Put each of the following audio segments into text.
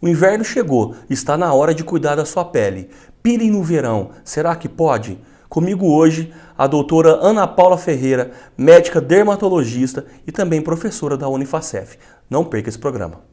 O inverno chegou, está na hora de cuidar da sua pele. Peeling no verão, será que pode? Comigo hoje, a doutora Ana Paula Ferreira, médica dermatologista e também professora da Unifacef. Não perca esse programa.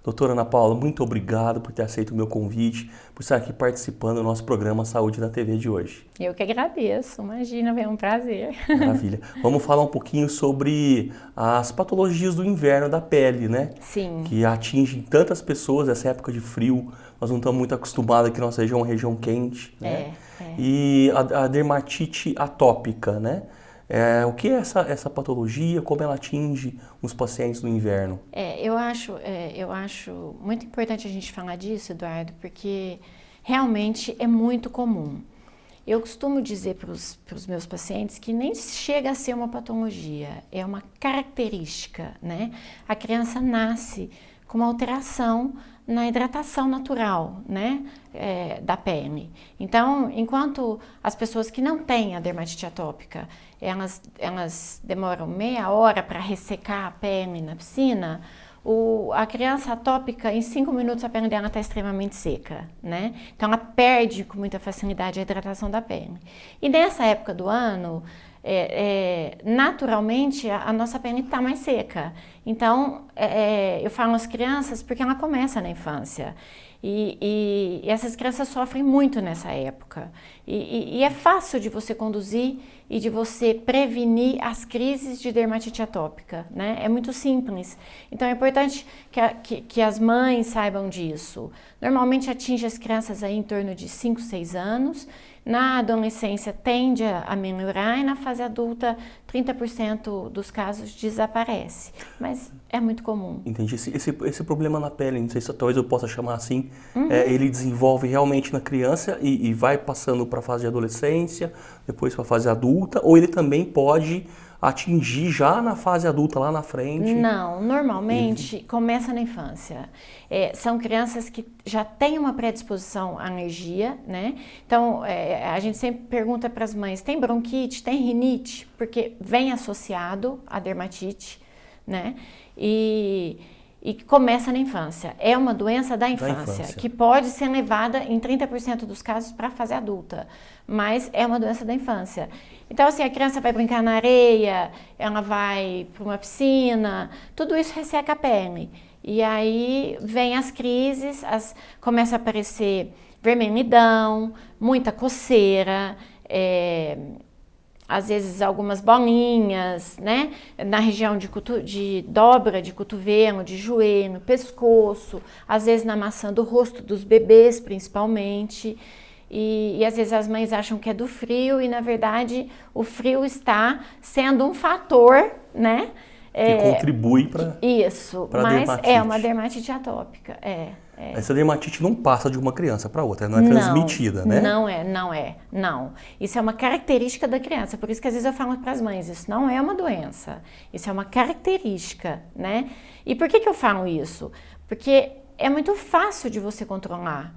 Doutora Ana Paula, muito obrigado por ter aceito o meu convite, por estar aqui participando do nosso programa Saúde da TV de hoje. Eu que agradeço, imagina, é um prazer. Maravilha. Vamos falar um pouquinho sobre as patologias do inverno da pele, né? Sim. Que atingem tantas pessoas nessa época de frio. Nós não estamos muito acostumados aqui na nossa região, uma região quente, né? E a dermatite atópica, né? O que é essa patologia, como ela atinge os pacientes no inverno? Eu acho muito importante a gente falar disso, Eduardo, porque realmente é muito comum. Eu costumo dizer para os meus pacientes que nem chega a ser uma patologia, é uma característica, né? A criança nasce com uma alteração na hidratação natural, né, da pele. Então, enquanto as pessoas que não têm a dermatite atópica, elas demoram meia hora para ressecar a pele na piscina, a criança atópica, em 5 minutos a pele dela está extremamente seca, né? Então ela perde com muita facilidade a hidratação da pele. E nessa época do ano, naturalmente a nossa pele está mais seca. Então eu falo às crianças porque ela começa na infância. E essas crianças sofrem muito nessa época. E é fácil de você conduzir e de você prevenir as crises de dermatite atópica, né? É muito simples. Então é importante que as mães saibam disso. Normalmente atinge as crianças aí em torno de 5, 6 anos. Na adolescência tende a melhorar e na fase adulta 30% dos casos desaparece, mas é muito comum. Entendi. Esse problema na pele, não sei se talvez eu possa chamar assim, ele desenvolve realmente na criança e vai passando para a fase de adolescência, depois para a fase adulta, ou ele também pode atingir já na fase adulta, lá na frente? Não, normalmente começa na infância. São crianças que já têm uma predisposição à alergia, né? Então, a gente sempre pergunta para as mães, tem bronquite, tem rinite? Porque vem associado à dermatite, né? E começa na infância. É uma doença da infância, que pode ser levada em 30% dos casos para a fase adulta, mas é uma doença da infância. Então, assim, a criança vai brincar na areia, ela vai para uma piscina, tudo isso resseca a pele. E aí vem as crises, começa a aparecer vermelhidão, muita coceira, às vezes algumas bolinhas, né? Na região de dobra de cotovelo, de joelho, pescoço, às vezes na maçã do rosto dos bebês, principalmente. E às vezes as mães acham que é do frio e, na verdade, o frio está sendo um fator, né? Que contribui para isso, mas dermatite. É uma dermatite atópica, Essa dermatite não passa de uma criança para outra, não é transmitida, né? Não. Isso é uma característica da criança, por isso que às vezes eu falo para as mães, isso não é uma doença, isso é uma característica, né? E por que eu falo isso? Porque é muito fácil de você controlar,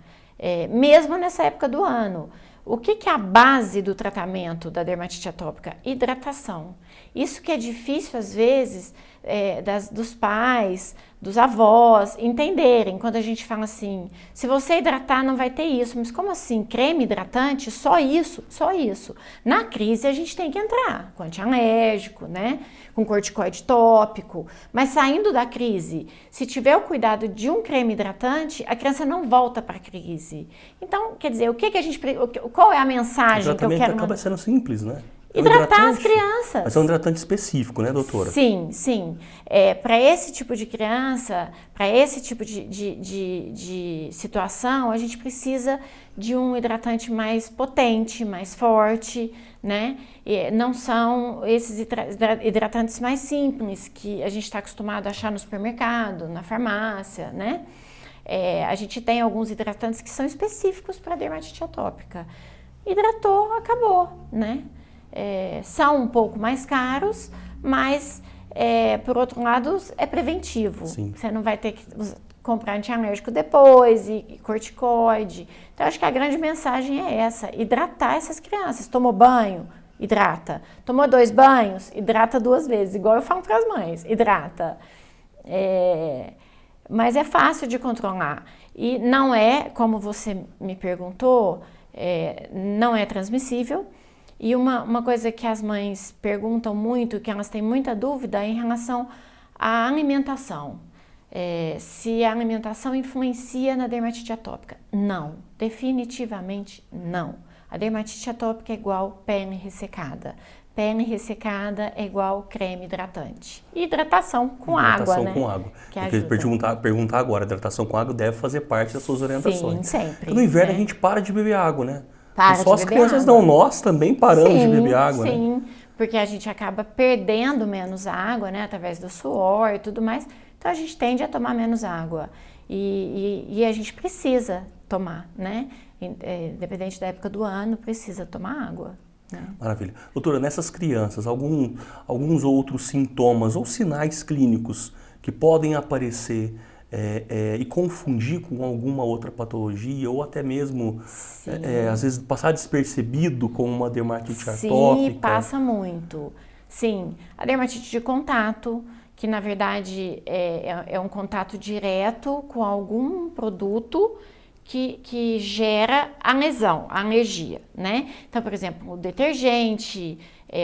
mesmo nessa época do ano. O que é a base do tratamento da dermatite atópica? Hidratação. Isso que é difícil, às vezes, dos pais, dos avós, entenderem. Quando a gente fala assim, se você hidratar não vai ter isso. Mas como assim? Creme hidratante? Só isso? Só isso. Na crise a gente tem que entrar com antialérgico, né? Com corticoide tópico. Mas saindo da crise, se tiver o cuidado de um creme hidratante, a criança não volta para a crise. Então, quer dizer, qual é a mensagem que eu quero... O tratamento acaba sendo simples, né? Hidratar as crianças. Mas é um hidratante específico, né, doutora? Sim. Para esse tipo de criança, para esse tipo de situação, a gente precisa de um hidratante mais potente, mais forte, né? Não são esses hidratantes mais simples que a gente está acostumado a achar no supermercado, na farmácia, né? A gente tem alguns hidratantes que são específicos para dermatite atópica. Hidratou, acabou, né? São um pouco mais caros, mas, por outro lado, é preventivo. Sim. Você não vai ter que comprar antialérgico depois e corticoide. Então, acho que a grande mensagem é essa, hidratar essas crianças. Tomou banho? Hidrata. Tomou 2 banhos? Hidrata 2 vezes, igual eu falo para as mães, hidrata. Mas é fácil de controlar. E não é, como você me perguntou, não é transmissível. E uma coisa que as mães perguntam muito, que elas têm muita dúvida, é em relação à alimentação. Se a alimentação influencia na dermatite atópica. Não, definitivamente não. A dermatite atópica é igual pele ressecada. Pele ressecada é igual creme hidratante. E hidratação com água, né? Com água. Eu queria perguntar agora, a hidratação com água deve fazer parte das suas orientações. Sim, sempre. Porque no inverno a gente para de beber água, né? Para só as crianças não, nós também paramos de beber água, sim, né? Porque a gente acaba perdendo menos água, né? Através do suor e tudo mais. Então a gente tende a tomar menos água. E a gente precisa tomar, né? Independente da época do ano, precisa tomar água. Né? Maravilha. Doutora, nessas crianças, alguns outros sintomas ou sinais clínicos que podem aparecer e confundir com alguma outra patologia ou até mesmo, às vezes, passar despercebido com uma dermatite atópica? Sim, passa muito. Sim, a dermatite de contato, que na verdade é um contato direto com algum produto que gera a lesão, a alergia, né? Então, por exemplo, o detergente,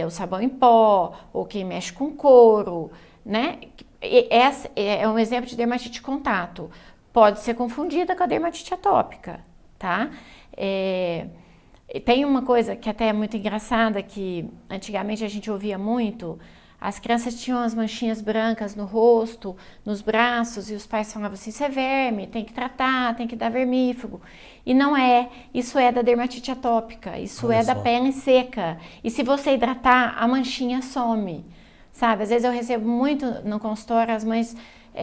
o sabão em pó, ou quem mexe com couro, né? Esse é um exemplo de dermatite de contato. Pode ser confundida com a dermatite atópica, tá? Tem uma coisa que até é muito engraçada, que antigamente a gente ouvia muito. As crianças tinham as manchinhas brancas no rosto, nos braços, e os pais falavam assim, isso é verme, tem que tratar, tem que dar vermífugo. E não é, isso é da dermatite atópica, isso é da pele seca. E se você hidratar, a manchinha some, sabe? Às vezes eu recebo muito no consultório as mães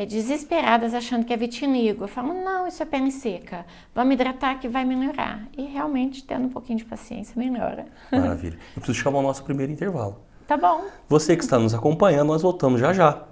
desesperadas achando que é vitiligo. Eu falo, não, isso é pele seca, vamos hidratar que vai melhorar. E realmente, tendo um pouquinho de paciência, melhora. Maravilha. Eu preciso chamar o nosso primeiro intervalo. Tá bom. Você que está nos acompanhando, nós voltamos já já.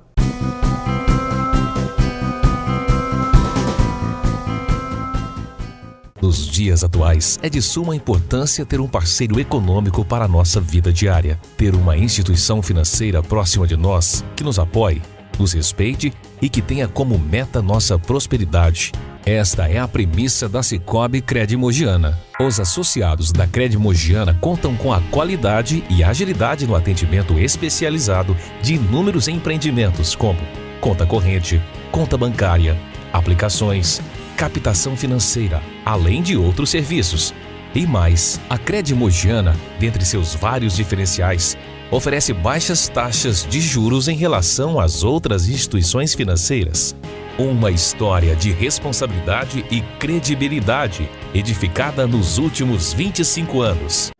Nos dias atuais, é de suma importância ter um parceiro econômico para a nossa vida diária. Ter uma instituição financeira próxima de nós, que nos apoie, nos respeite e que tenha como meta nossa prosperidade. Esta é a premissa da Sicoob Cred Mogiana. Os associados da Cred Mogiana contam com a qualidade e agilidade no atendimento especializado de inúmeros empreendimentos como conta corrente, conta bancária, aplicações, captação financeira, além de outros serviços. E mais, a Cred Mogiana, dentre seus vários diferenciais, oferece baixas taxas de juros em relação às outras instituições financeiras. Uma história de responsabilidade e credibilidade, edificada nos últimos 25 anos.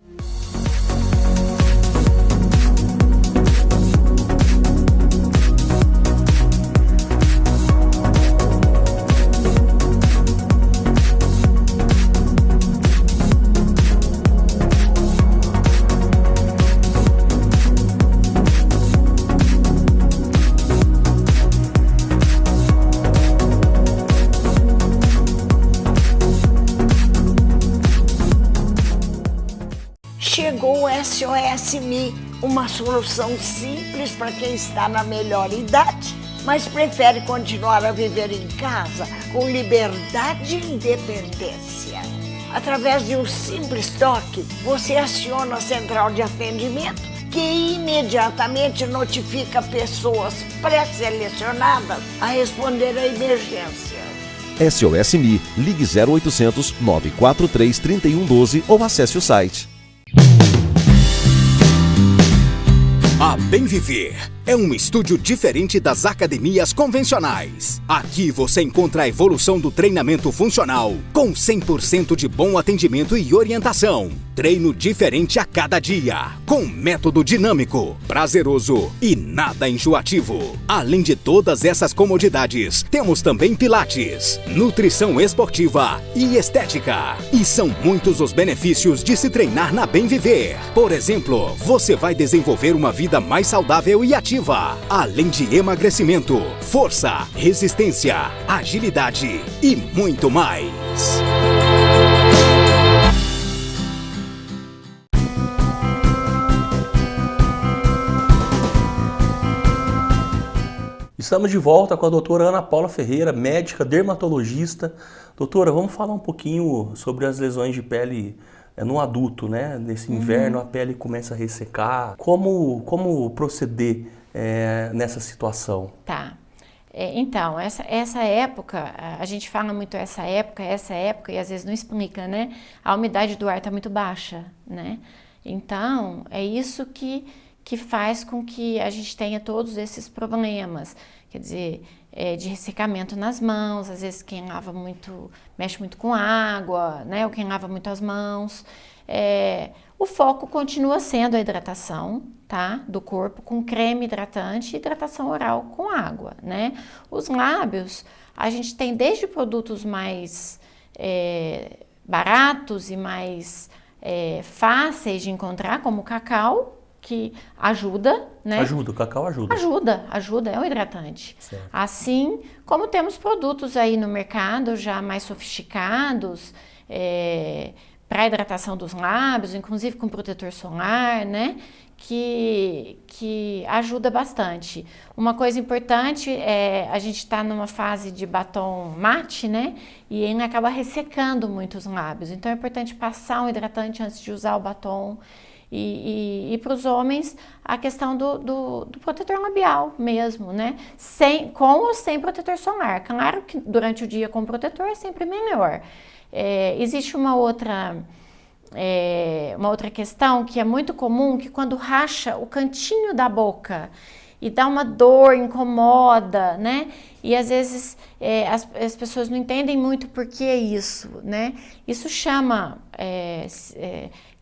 Chegou o SOS Me, uma solução simples para quem está na melhor idade, mas prefere continuar a viver em casa com liberdade e independência. Através de um simples toque, você aciona a central de atendimento, que imediatamente notifica pessoas pré-selecionadas a responder à emergência. SOS Me, ligue 0800 943 3112 ou acesse o site. A Bem Viver é um estúdio diferente das academias convencionais. Aqui você encontra a evolução do treinamento funcional, com 100% de bom atendimento e orientação. Treino diferente a cada dia, com método dinâmico, prazeroso e nada enjoativo. Além de todas essas comodidades, temos também pilates, nutrição esportiva e estética. E são muitos os benefícios de se treinar na Bem Viver. Por exemplo, você vai desenvolver uma vida mais saudável e ativa, além de emagrecimento, força, resistência, agilidade e muito mais. Estamos de volta com a doutora Ana Paula Ferreira, médica dermatologista. Doutora, vamos falar um pouquinho sobre as lesões de pele no adulto, né? Nesse inverno a pele começa a ressecar. Como proceder nessa situação? Tá. Então, essa época, a gente fala muito essa época, e às vezes não explica, né? A umidade do ar está muito baixa, né? Então, é isso que faz com que a gente tenha todos esses problemas. Quer dizer, de ressecamento nas mãos, às vezes quem lava muito, mexe muito com água, né? Ou quem lava muito as mãos. O foco continua sendo a hidratação, tá? Do corpo com creme hidratante e hidratação oral com água, né? Os lábios, a gente tem desde produtos mais baratos e mais fáceis de encontrar, como o cacau, que ajuda, né? O cacau ajuda. Ajuda, é um hidratante. Certo. Assim como temos produtos aí no mercado já mais sofisticados, para hidratação dos lábios, inclusive com protetor solar, né? Que ajuda bastante. Uma coisa importante é a gente está numa fase de batom mate, né? E ele acaba ressecando muito os lábios. Então é importante passar um hidratante antes de usar o batom. E para os homens, a questão do protetor labial mesmo, né? Com ou sem protetor solar. Claro que durante o dia com protetor é sempre melhor. Existe uma outra questão que é muito comum, que quando racha o cantinho da boca e dá uma dor, incomoda, né? E às vezes as pessoas não entendem muito por que é isso, né? Isso chama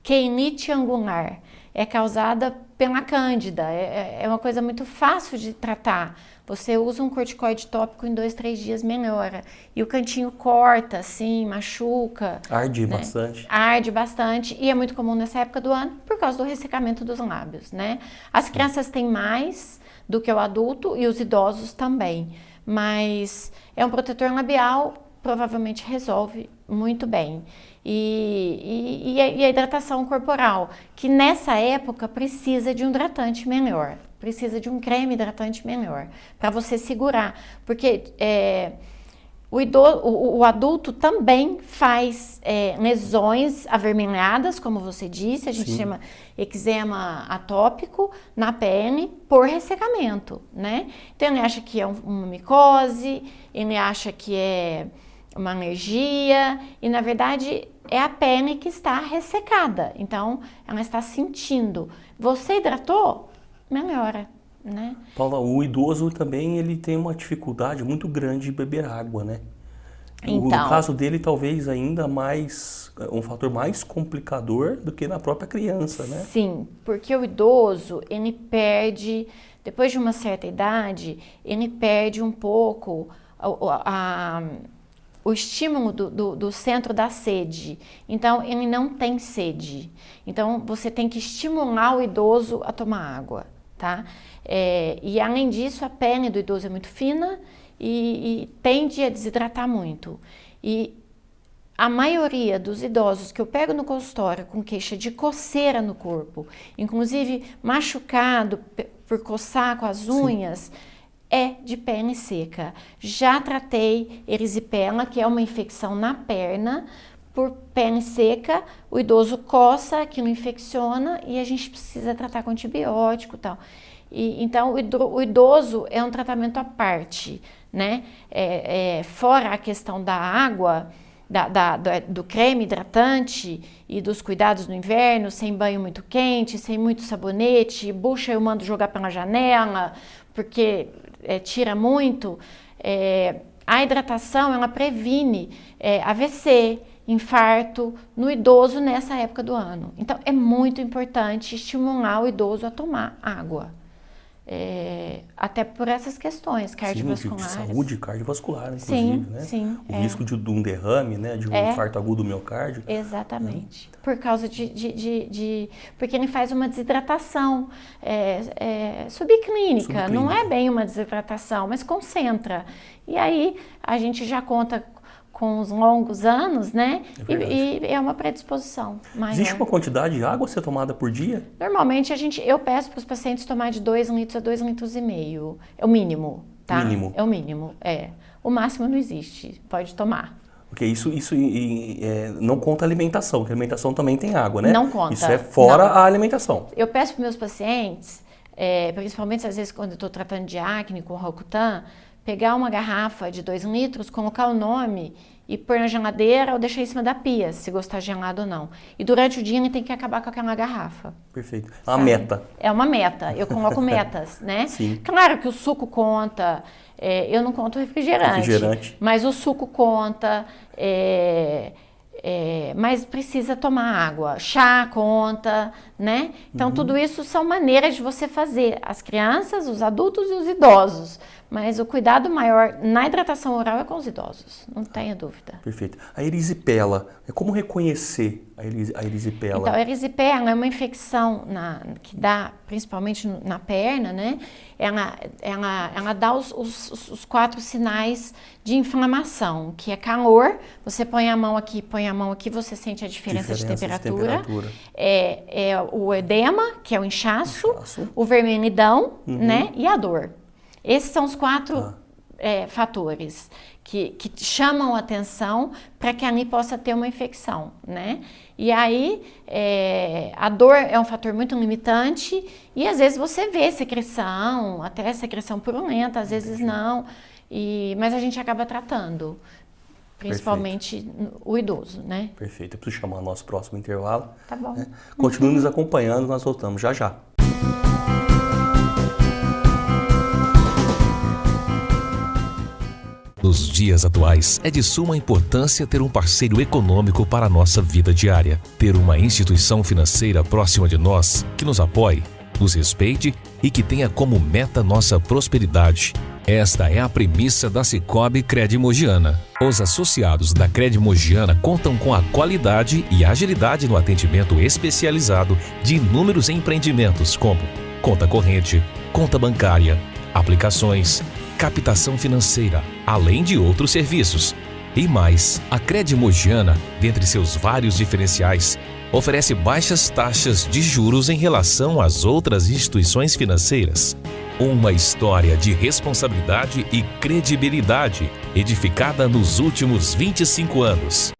queinite angular, é causada pela cândida, é uma coisa muito fácil de tratar. Você usa um corticoide tópico em 2-3 dias melhora. E o cantinho corta, assim, machuca. Arde, né? bastante. Arde bastante. E é muito comum nessa época do ano por causa do ressecamento dos lábios, né? As crianças têm mais do que o adulto e os idosos também. Mas é um protetor labial, provavelmente resolve muito bem. E a hidratação corporal, que nessa época precisa de um hidratante melhor, precisa de um creme hidratante melhor, para você segurar, porque o adulto também faz lesões avermelhadas, como você disse, a gente Sim. chama eczema atópico na pele por ressecamento, né? Então ele acha que é uma micose, ele acha que é uma alergia e na verdade é a pele que está ressecada, então ela está sentindo. Você hidratou? Melhora, né? Paula, o idoso também ele tem uma dificuldade muito grande de beber água, né? Então, No caso dele, talvez ainda mais, um fator mais complicador do que na própria criança, né? Sim, porque o idoso, ele perde, depois de uma certa idade, ele perde um pouco o estímulo do centro da sede. Então, ele não tem sede. Então, você tem que estimular o idoso a tomar água, tá? E, além disso, a pele do idoso é muito fina e tende a desidratar muito. E a maioria dos idosos que eu pego no consultório com queixa de coceira no corpo, inclusive machucado por coçar com as unhas, é de pele seca. Já tratei erisipela, que é uma infecção na perna, por pele seca, o idoso coça, aquilo infecciona e a gente precisa tratar com antibiótico e tal. Então, o idoso é um tratamento à parte, né? Fora a questão da água, do creme hidratante e dos cuidados no inverno, sem banho muito quente, sem muito sabonete, bucha eu mando jogar pela janela, porque tira muito. A hidratação, ela previne AVC, infarto no idoso nessa época do ano. Então, é muito importante estimular o idoso a tomar água. Até por essas questões cardiovasculares. Sim, de saúde cardiovascular, inclusive, né? Sim, o risco de um derrame, né? De um infarto agudo do miocárdio. Exatamente. Por causa porque ele faz uma desidratação subclínica. Não é bem uma desidratação, mas concentra. E aí, a gente já conta com os longos anos, né? E é uma predisposição maior. Existe uma quantidade de água a ser tomada por dia? Normalmente eu peço para os pacientes tomar de 2 litros a 2,5 litros. É o mínimo, tá? Mínimo. É o mínimo, O máximo não existe, pode tomar. Porque isso não conta alimentação, porque a alimentação também tem água, né? Não conta. Isso é fora a alimentação. Eu peço para meus pacientes, principalmente às vezes quando eu estou tratando de acne com Roacutan, pegar uma garrafa de 2 litros, colocar o nome e pôr na geladeira ou deixar em cima da pia, se gostar gelado ou não. E durante o dia ele tem que acabar com aquela garrafa. Perfeito. Uma meta. É uma meta. Eu coloco metas, né? Sim. Claro que o suco conta. Eu não conto refrigerante. Mas o suco conta. Mas precisa tomar água. Chá conta, né? Então, tudo isso são maneiras de você fazer. As crianças, os adultos e os idosos. Mas o cuidado maior na hidratação oral é com os idosos, não tenha dúvida. Perfeito. A erisipela, como reconhecer a erisipela? Então, a erisipela é uma infecção que dá principalmente na perna, né? Ela dá os 4 sinais de inflamação, que é calor, você põe a mão aqui, você sente a diferença de temperatura. É o edema, que é o inchaço. O vermelhidão, né? E a dor. Esses são os 4 fatores que chamam a atenção para que ali possa ter uma infecção, né? E aí, a dor é um fator muito limitante e às vezes você vê secreção, até secreção purulenta, às vezes não, mas a gente acaba tratando, principalmente o idoso, né? Perfeito. Eu preciso chamar o nosso próximo intervalo. Tá bom. Né? Continue nos acompanhando, nós voltamos já já. Nos dias atuais, é de suma importância ter um parceiro econômico para a nossa vida diária. Ter uma instituição financeira próxima de nós, que nos apoie, nos respeite e que tenha como meta nossa prosperidade. Esta é a premissa da Sicoob Cred Mogiana. Os associados da Cred Mogiana contam com a qualidade e agilidade no atendimento especializado de inúmeros empreendimentos como conta corrente, conta bancária, aplicações, captação financeira, além de outros serviços. E mais, a Cred Mogiana, dentre seus vários diferenciais, oferece baixas taxas de juros em relação às outras instituições financeiras. Uma história de responsabilidade e credibilidade, edificada nos últimos 25 anos.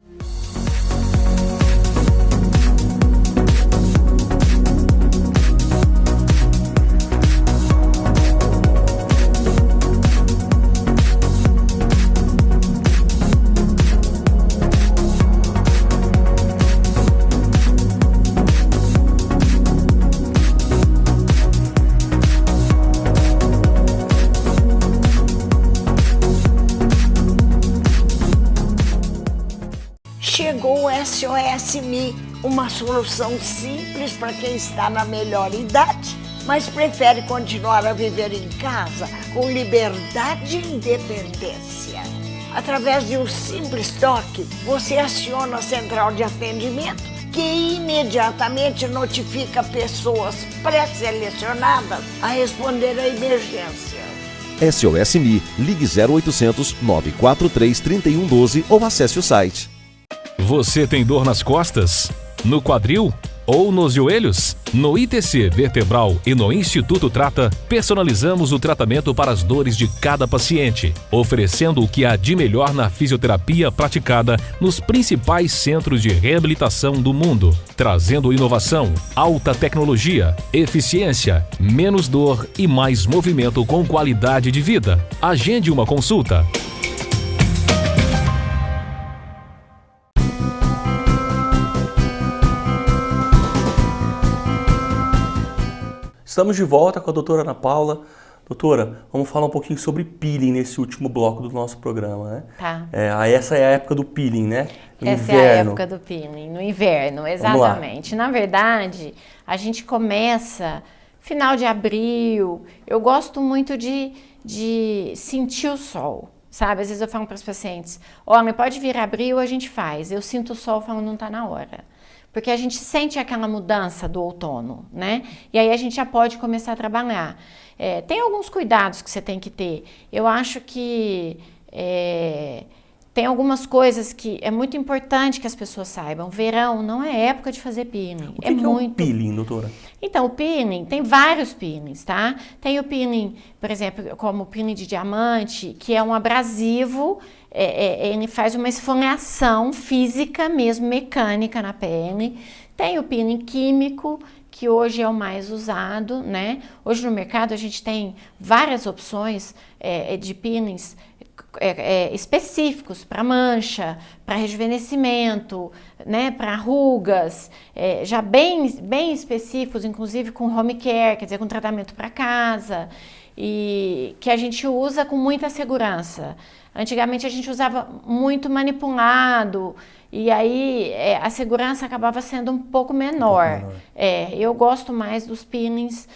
Chegou o SOS Me, uma solução simples para quem está na melhor idade, mas prefere continuar a viver em casa com liberdade e independência. Através de um simples toque, você aciona a central de atendimento, que imediatamente notifica pessoas pré-selecionadas a responder à emergência. SOS Me, ligue 0800 943 3112 ou acesse o site. Você tem dor nas costas? No quadril? Ou nos joelhos? No ITC Vertebral e no Instituto Trata, personalizamos o tratamento para as dores de cada paciente, oferecendo o que há de melhor na fisioterapia praticada nos principais centros de reabilitação do mundo, trazendo inovação, alta tecnologia, eficiência, menos dor e mais movimento com qualidade de vida. Agende uma consulta. Estamos de volta com a doutora Ana Paula. Doutora, vamos falar um pouquinho sobre peeling nesse último bloco do nosso programa, né? Tá. Essa é a época do peeling, né? No Essa inverno. é a época do peeling, no inverno, exatamente. Na verdade, a gente começa final de abril. Eu gosto muito de sentir o sol, sabe? Às vezes eu falo para os pacientes, olha, pode vir abril, a gente faz. Eu sinto o sol, falo, não está na hora. Porque a gente sente aquela mudança do outono, né? E aí a gente já pode começar a trabalhar. Tem alguns cuidados que você tem que ter. Eu acho que tem algumas coisas que é muito importante que as pessoas saibam. Verão não é época de fazer peeling. O que é o peeling, doutora? Então, o peeling, tem vários peelings, tá? Tem o peeling, por exemplo, como o peeling de diamante, que é um abrasivo, ele faz uma esfoliação física mesmo, mecânica na pele. Tem o peeling químico, que hoje é o mais usado, né? Hoje no mercado a gente tem várias opções de peelings específicos para mancha, para rejuvenescimento, né, para rugas, já bem específicos, inclusive com home care, quer dizer, com tratamento para casa, e que a gente usa com muita segurança. Antigamente a gente usava muito manipulado, e aí a segurança acabava sendo um pouco menor. Eu gosto mais dos peelings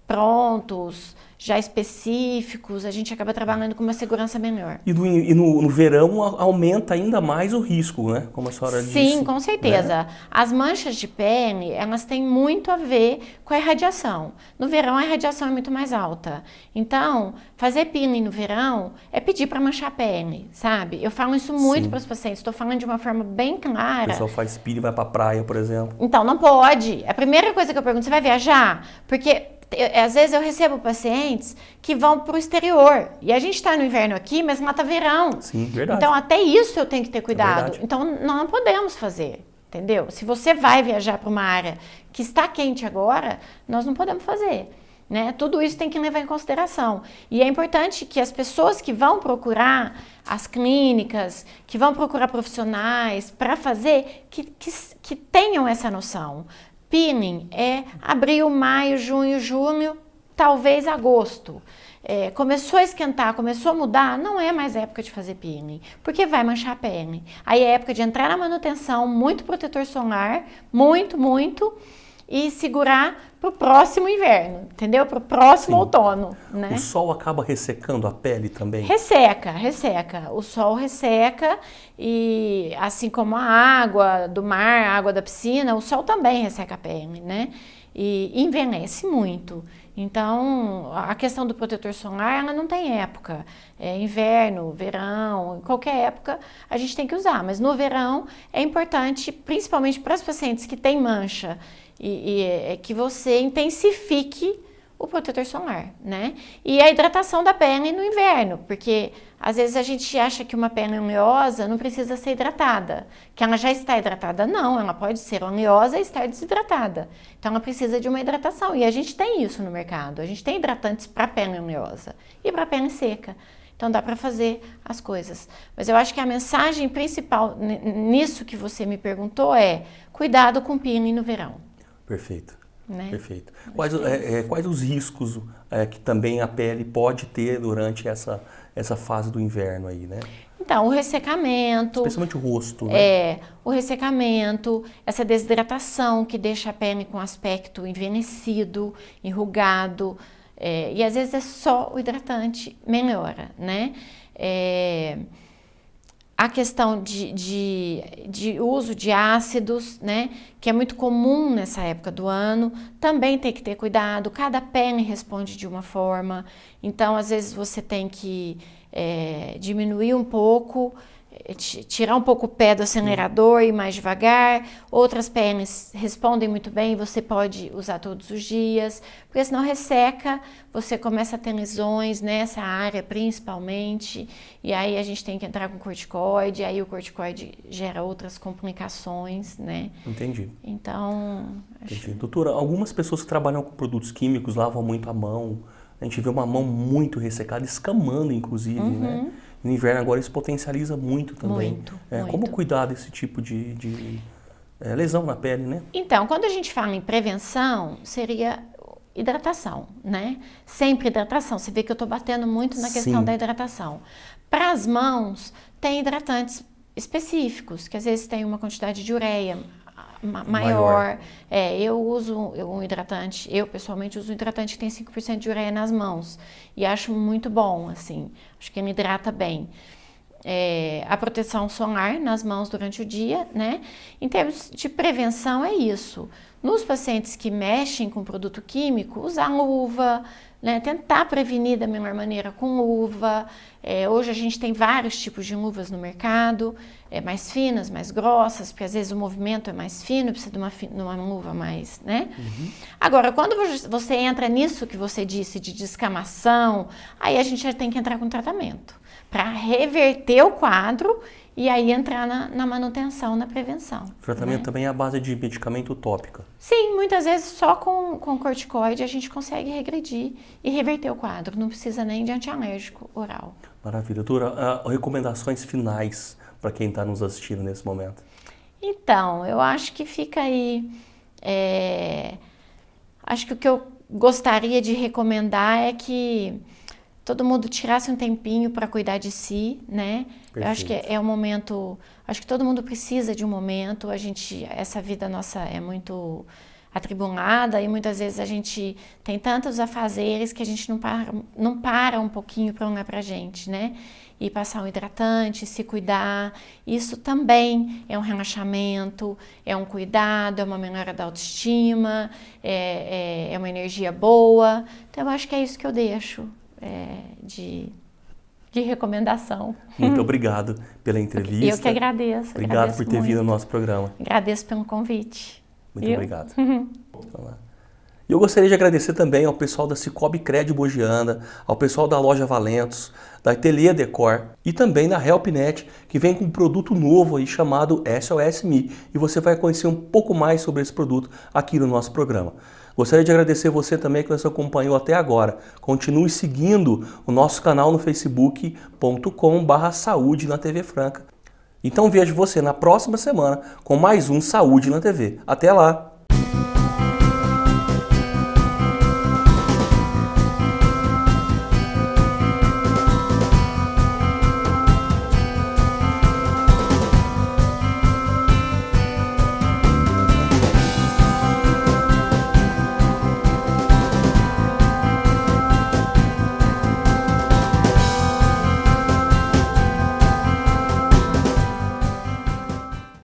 prontos, já específicos, a gente acaba trabalhando com uma segurança melhor. E no verão aumenta ainda mais o risco, né? Como a senhora disse. Sim, com certeza. Né? As manchas de pele, elas têm muito a ver com a irradiação. No verão, a irradiação é muito mais alta. Então, fazer peeling no verão é pedir para manchar a pele, sabe? Eu falo isso muito para os pacientes, estou falando de uma forma bem clara. O pessoal faz peeling e vai para a praia, por exemplo. Então, não pode. A primeira coisa que eu pergunto, você vai viajar? Porque às vezes eu recebo pacientes que vão para o exterior e a gente está no inverno aqui, mas lá está verão. Sim, verdade. Então até isso eu tenho que ter cuidado. Então não podemos fazer, entendeu? Se você vai viajar para uma área que está quente agora, nós não podemos fazer, né? Tudo isso tem que levar em consideração. E é importante que as pessoas que vão procurar as clínicas, que vão procurar profissionais para fazer, que tenham essa noção. Peeling é abril, maio, junho, julho, talvez agosto. Começou a esquentar, começou a mudar, não é mais época de fazer peeling, porque vai manchar a pele. Aí é época de entrar na manutenção, muito protetor solar, muito, e segurar para o próximo inverno, entendeu? Para o próximo outono, né? O sol acaba ressecando a pele também? Resseca. O sol resseca e assim como a água do mar, a água da piscina, o sol também resseca a pele, né? E envelhece muito. Então, a questão do protetor solar, ela não tem época. Inverno, verão, em qualquer época a gente tem que usar. Mas no verão é importante, principalmente para os pacientes que têm mancha, é que você intensifique o protetor solar, né? E a hidratação da pele no inverno, porque às vezes a gente acha que uma pele oleosa não precisa ser hidratada, que ela já está hidratada. Não, ela pode ser oleosa e estar desidratada. Então ela precisa de uma hidratação e a gente tem isso no mercado. A gente tem hidratantes para pele oleosa e para pele seca. Então dá para fazer as coisas. Mas eu acho que a mensagem principal nisso que você me perguntou é cuidado com peeling no verão. Perfeito. Né? Perfeito. Quais os riscos que também a pele pode ter durante essa fase do inverno aí, né? Então, o ressecamento... Especialmente o rosto, né? O ressecamento, essa desidratação que deixa a pele com aspecto envelhecido, enrugado, e às vezes é só o hidratante melhora, né? A questão de uso de ácidos, né, que é muito comum nessa época do ano, também tem que ter cuidado. Cada pele responde de uma forma, então às vezes você tem que diminuir um pouco, tirar um pouco o pé do acelerador e ir mais devagar. Outras peles respondem muito bem, você pode usar todos os dias, porque senão resseca, você começa a ter lesões nessa área principalmente, e aí a gente tem que entrar com corticoide, aí o corticoide gera outras complicações, né? Entendi. Então... Entendi. Doutora, algumas pessoas que trabalham com produtos químicos lavam muito a mão, a gente vê uma mão muito ressecada, escamando inclusive, né? No inverno agora isso potencializa muito também. Muito. Como cuidar desse tipo de lesão na pele, né? Então, quando a gente fala em prevenção, seria hidratação, né? Sempre hidratação. Você vê que eu estou batendo muito na questão da hidratação. Para as mãos, tem hidratantes específicos, que às vezes tem uma quantidade de ureia maior. Eu uso um hidratante, eu pessoalmente uso um hidratante que tem 5% de ureia nas mãos. E acho muito bom, assim. Acho que me hidrata bem. A proteção solar nas mãos durante o dia, né? Em termos de prevenção, é isso. Nos pacientes que mexem com produto químico, usar luva, né? Tentar prevenir da melhor maneira com luva. Hoje a gente tem vários tipos de luvas no mercado, mais finas, mais grossas, porque às vezes o movimento é mais fino, precisa de uma luva mais, né? Agora, quando você entra nisso que você disse de descamação, aí a gente já tem que entrar com tratamento para reverter o quadro e aí entrar na manutenção, na prevenção. O tratamento também é a base de medicamento tópico? Sim, muitas vezes só com corticoide a gente consegue regredir e reverter o quadro, não precisa nem de antialérgico oral. Maravilha. Doutora, recomendações finais para quem está nos assistindo nesse momento? Então, eu acho que fica aí... Acho que o que eu gostaria de recomendar é que todo mundo tirasse um tempinho para cuidar de si, né? Perfeito. Eu acho que é um momento... Acho que todo mundo precisa de um momento. Essa vida nossa é muito atribulada e muitas vezes a gente tem tantos afazeres que a gente não para um pouquinho para olhar para a gente, né? E passar um hidratante, se cuidar. Isso também é um relaxamento, é um cuidado, é uma melhora da autoestima, é uma energia boa. Então, eu acho que é isso que eu deixo de recomendação. Muito obrigado pela entrevista. Eu que agradeço. Obrigado por ter vindo ao nosso programa. Agradeço pelo convite. Muito obrigado. E eu gostaria de agradecer também ao pessoal da Cicobi Cred Mogiana, ao pessoal da Loja Valentos, da Ateliê Decor e também da HelpNet, que vem com um produto novo aí chamado SOS Me. E você vai conhecer um pouco mais sobre esse produto aqui no nosso programa. Gostaria de agradecer você também que nos acompanhou até agora. Continue seguindo o nosso canal no facebook.com/saúde na TV Franca. Então vejo você na próxima semana com mais um Saúde na TV. Até lá!